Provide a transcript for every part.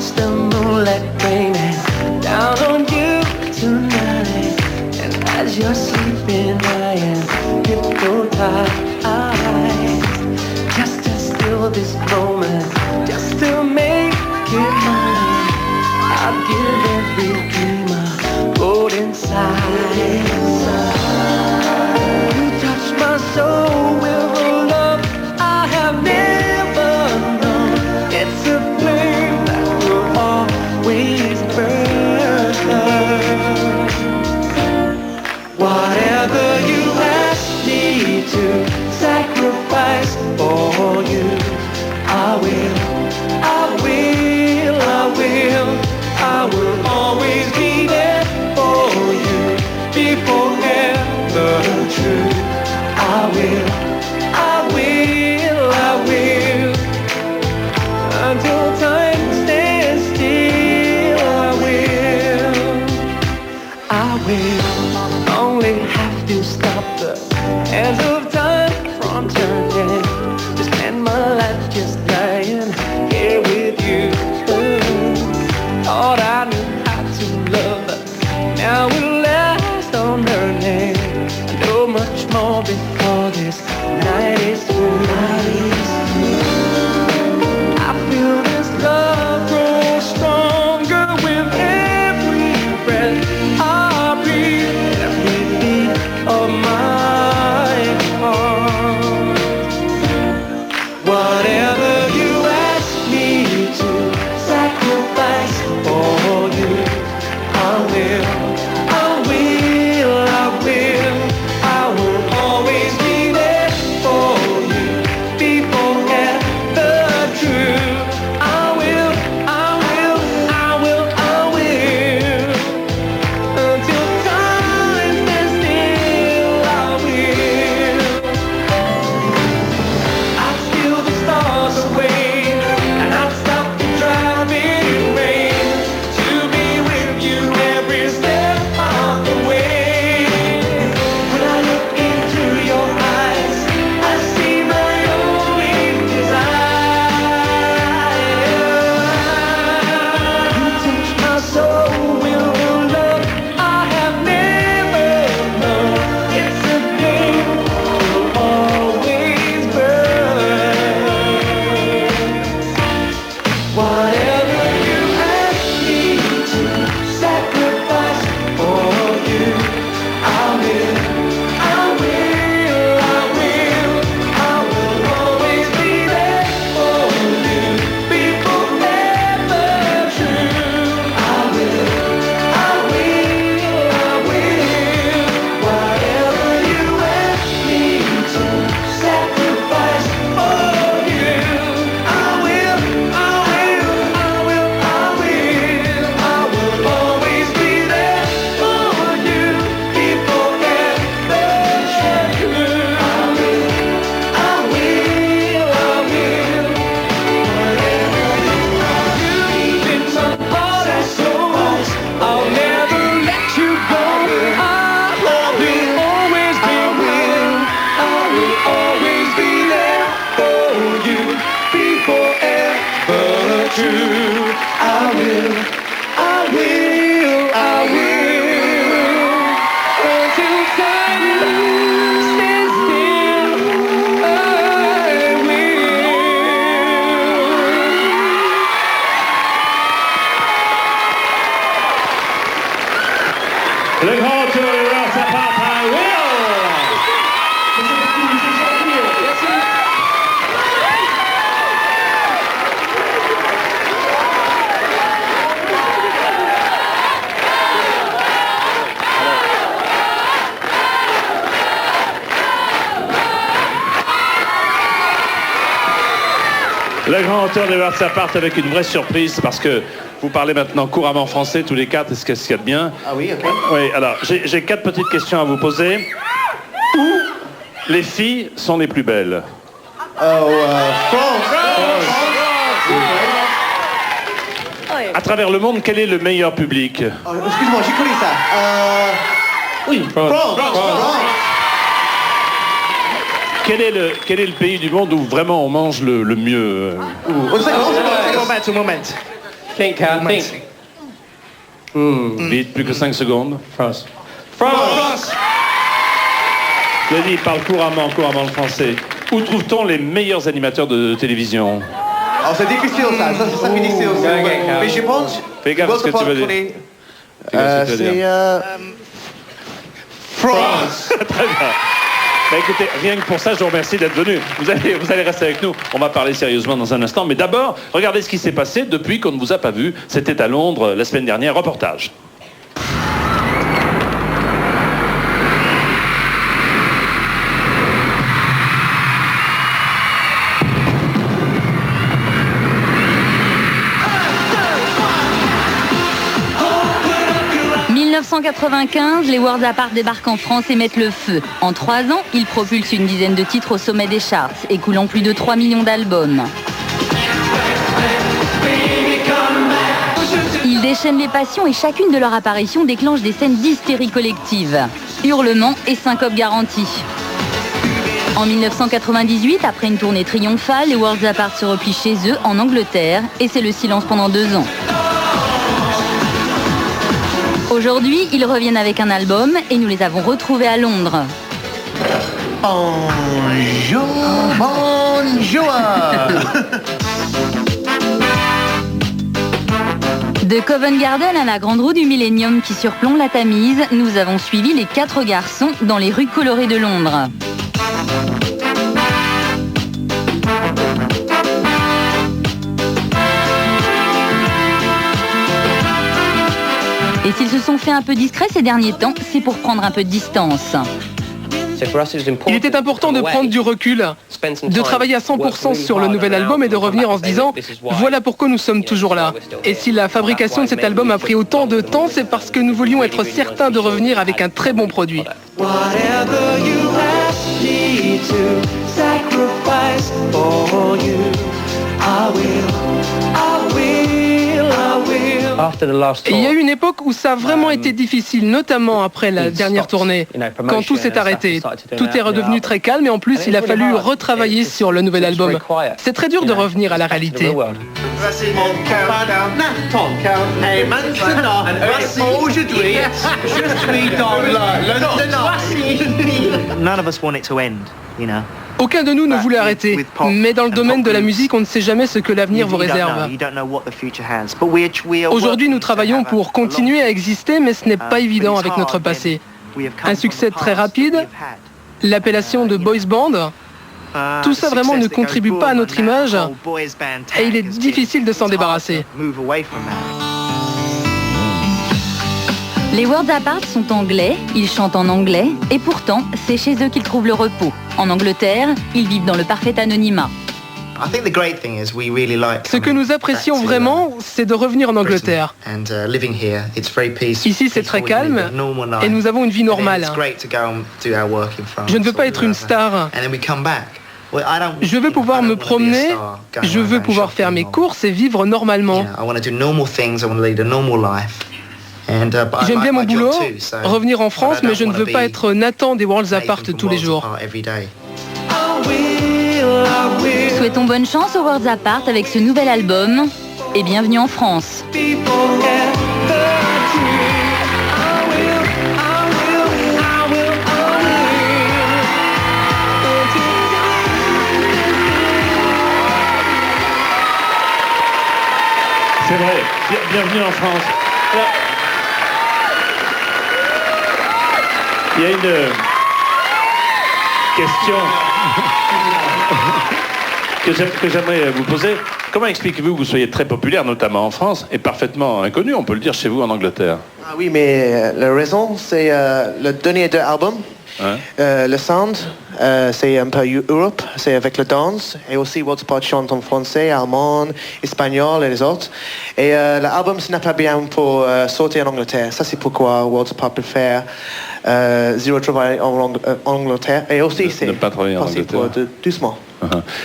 watch the moonlight raining down on you tonight. And as you're sleeping, I am hypnotized. Just to steal this moment, just to make it mine. I'll give every dream a gold inside. You touch my soul with a love I have never known. It's a flame that will always burn. Whatever you ask me to sacrifice for you, I will, I will, I will, I will always be there for you, be forever true. I will, I will, I will, until time stands still. I will only have to stop the hands of time from turning. To spend my life just lying here with you. Thought I knew how to love, but now it lasts on learning. I know much more before this night is through. I feel this love grow stronger with every breath I breathe, every beat of my heart. Whatever you ask me to sacrifice for you, I will, I will, I will, I will always be there for you, be forever true. I will, I will, I will, I will, until time stands still. I will. I'd steal the stars away, and I'd stop the driving rain to be with you every step of the way. When I look into your eyes, I see my only desire. You touch my soul with a love I have never known. It's a flame that will always burn. Whatever you ask me to sacrifice for you, I will, I will, I will, I will always be there for you, be forever true. I will, I will, I will, whatever you ask me to sacrifice for you, I will, I will, I will, I will, I will always be there for you, be forever true. I will, I will, I will, whatever you do in my heart and soul, I'll never let you go. I will always be with, I will always be there for you, be forever true. I will, I will, I will, until time stands still. I will. Le grand tour de Ross Zapata, Will. Le grand auteur de Ross Zapata avec une vraie surprise parce que vous parlez maintenant couramment français tous les quatre, est-ce qu'il y a de bien? Ah oui, ok. Oui, alors j'ai 4 petites questions à vous poser. Où les filles sont les plus belles? France. À travers le monde, quel est le meilleur public? Oh, excuse-moi, j'ai connu ça. Oui, France. Quel est le pays du monde où vraiment on mange le mieux? Un moment. Think, think. Vite, plus que 5 secondes. France. Denis parle couramment le français. Où trouve-t-on les meilleurs animateurs de télévision? Alors c'est difficile ça fait difficile. Mais je pense... Fais gaffe à ce que tu veux dire. C'est... France. Très bien. Bah, écoutez, rien que pour ça, je vous remercie d'être venu. Vous allez rester avec nous. On va parler sérieusement dans un instant. Mais d'abord, regardez ce qui s'est passé depuis qu'on ne vous a pas vu. C'était à Londres la semaine dernière. Reportage. En 1995, les Worlds Apart débarquent en France et mettent le feu. En 3 ans, ils propulsent une dizaine de titres au sommet des charts, écoulant plus de 3 millions d'albums. Ils déchaînent les passions et chacune de leurs apparitions déclenche des scènes d'hystérie collective. Hurlements et syncopes garantis. En 1998, après une tournée triomphale, les Worlds Apart se replient chez eux, en Angleterre, et c'est le silence pendant 2 ans. Aujourd'hui, ils reviennent avec un album et nous les avons retrouvés à Londres. Bonjour. De Covent Garden à la grande roue du Millennium qui surplombe la Tamise, nous avons suivi les 4 garçons dans les rues colorées de Londres. Et s'ils se sont fait un peu discrets ces derniers temps, c'est pour prendre un peu de distance. Il était important de prendre du recul, de travailler à 100% sur le nouvel album et de revenir en se disant « Voilà pourquoi nous sommes toujours là ». Et si la fabrication de cet album a pris autant de temps, c'est parce que nous voulions être certains de revenir avec un très bon produit. Et il y a eu une époque où ça a vraiment été difficile, notamment après la dernière tournée, quand tout s'est arrêté. Tout est redevenu très calme et en plus il a fallu retravailler sur le nouvel album. C'est très dur de revenir à la réalité. Aujourd'hui, je suis dans None of us want it to end, you know. Aucun de nous ne voulait arrêter, mais dans le domaine de la musique, on ne sait jamais ce que l'avenir vous réserve. Aujourd'hui, nous travaillons pour continuer à exister, mais ce n'est pas évident avec notre passé. Un succès très rapide, l'appellation de boys band, tout ça vraiment ne contribue pas à notre image et il est difficile de s'en débarrasser. Les Worlds Apart sont anglais, ils chantent en anglais, et pourtant, c'est chez eux qu'ils trouvent le repos. En Angleterre, ils vivent dans le parfait anonymat. Ce que nous apprécions vraiment, c'est de revenir en Angleterre. Ici, c'est très calme, et nous avons une vie normale. Je ne veux pas être une star. Je veux pouvoir me promener, je veux pouvoir faire mes courses et vivre normalement. J'aime bien mon boulot, revenir en France, mais je ne veux pas être Nathan des Worlds Apart tous les jours. Souhaitons bonne chance aux Worlds Apart avec ce nouvel album et bienvenue en France. C'est vrai, bienvenue en France. Alors, il y a une question que j'aimerais vous poser. Comment expliquez-vous que vous soyez très populaire, notamment en France, et parfaitement inconnu, on peut le dire, chez vous en Angleterre? Ah oui, mais la raison, c'est le dernier 2 albums. Hein? Le sound, c'est un peu Europe, c'est avec le dance, et aussi Worlds Apart chante en français, allemand, espagnol et les autres. Et l'album, ce n'est pas bien pour sortir en Angleterre. Ça, c'est pourquoi Worlds Apart peut faire zéro travail en Angleterre. Et aussi, c'est pas travailler en Angleterre. Pour doucement.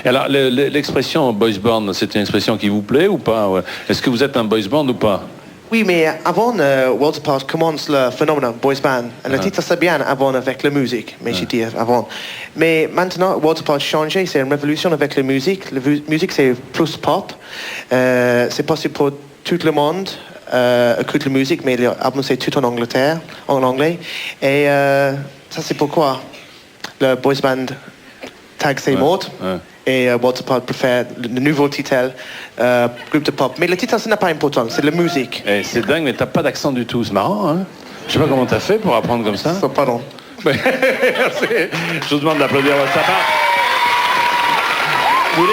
Et alors, l'expression boys band, c'est une expression qui vous plaît ou pas? Est-ce que vous êtes un boys band ou pas? Oui, mais avant Worlds Apart commence le phénomène boys band. Le titre, c'est bien avant avec la musique, mais j'ai dit avant. Mais maintenant, Worlds Apart changé, c'est une révolution avec la musique. La musique, c'est plus pop. C'est possible pour tout le monde écoute la musique, mais l'album c'est tout en Angleterre, en anglais. Et ça c'est pourquoi le boys band Tag c'est mort. Et Walter Pod préfère le nouveau titre, groupe de pop. Mais le titre, ce n'est pas important, c'est la musique. Eh, c'est dingue, mais t'as pas d'accent du tout, c'est marrant, hein? Je sais pas comment t'as fait pour apprendre comme ça. Pardon. Merci. Je vous demande d'applaudir votre sapin. Vous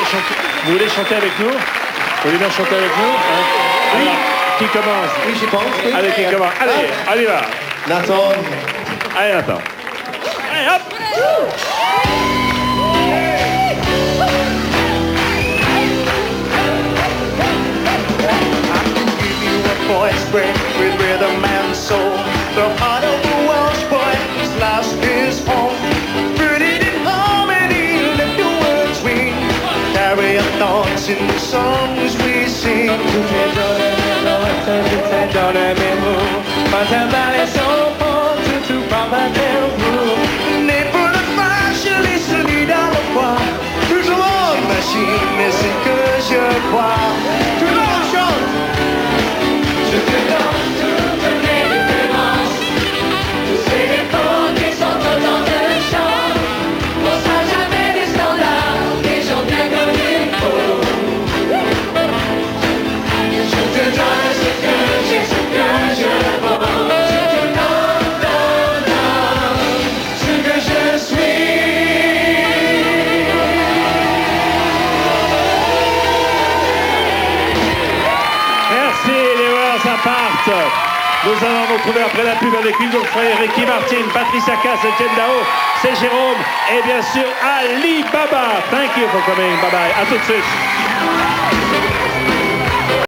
voulez chanter avec nous? Vous voulez bien chanter avec nous, hein? Oui. Alors, qui commence? Oui, j'y pense. Oui. Allez, qui commence? Allez, allez, va. Nathan. Allez, Nathan. Allez, hop! Voice break with rhythm and soul. The heart of the Welsh boy has lost his home. Rooted in harmony, let the words ring. Carry our thoughts in the songs we sing. Né pour le fâche, les solides à la fois. Toujours en machine, mais c'est que je crois. Tout le monde chante. Je te donne toutes mes références. Tous ces défauts qui sont autant de chants. On sera jamais des standards, des gens bien comme il faut. Je te donne ce que j'ai, ce que je vaux. Je te donne ce que je suis. Merci, les Worlds Apart. Nous allons nous retrouver après la pub avec Hugo Frey, Ricky Martin, Patricia Cass, Etienne Dao, c'est Jérôme et bien sûr Ali Baba. Thank you for coming. Bye bye. À tout de suite.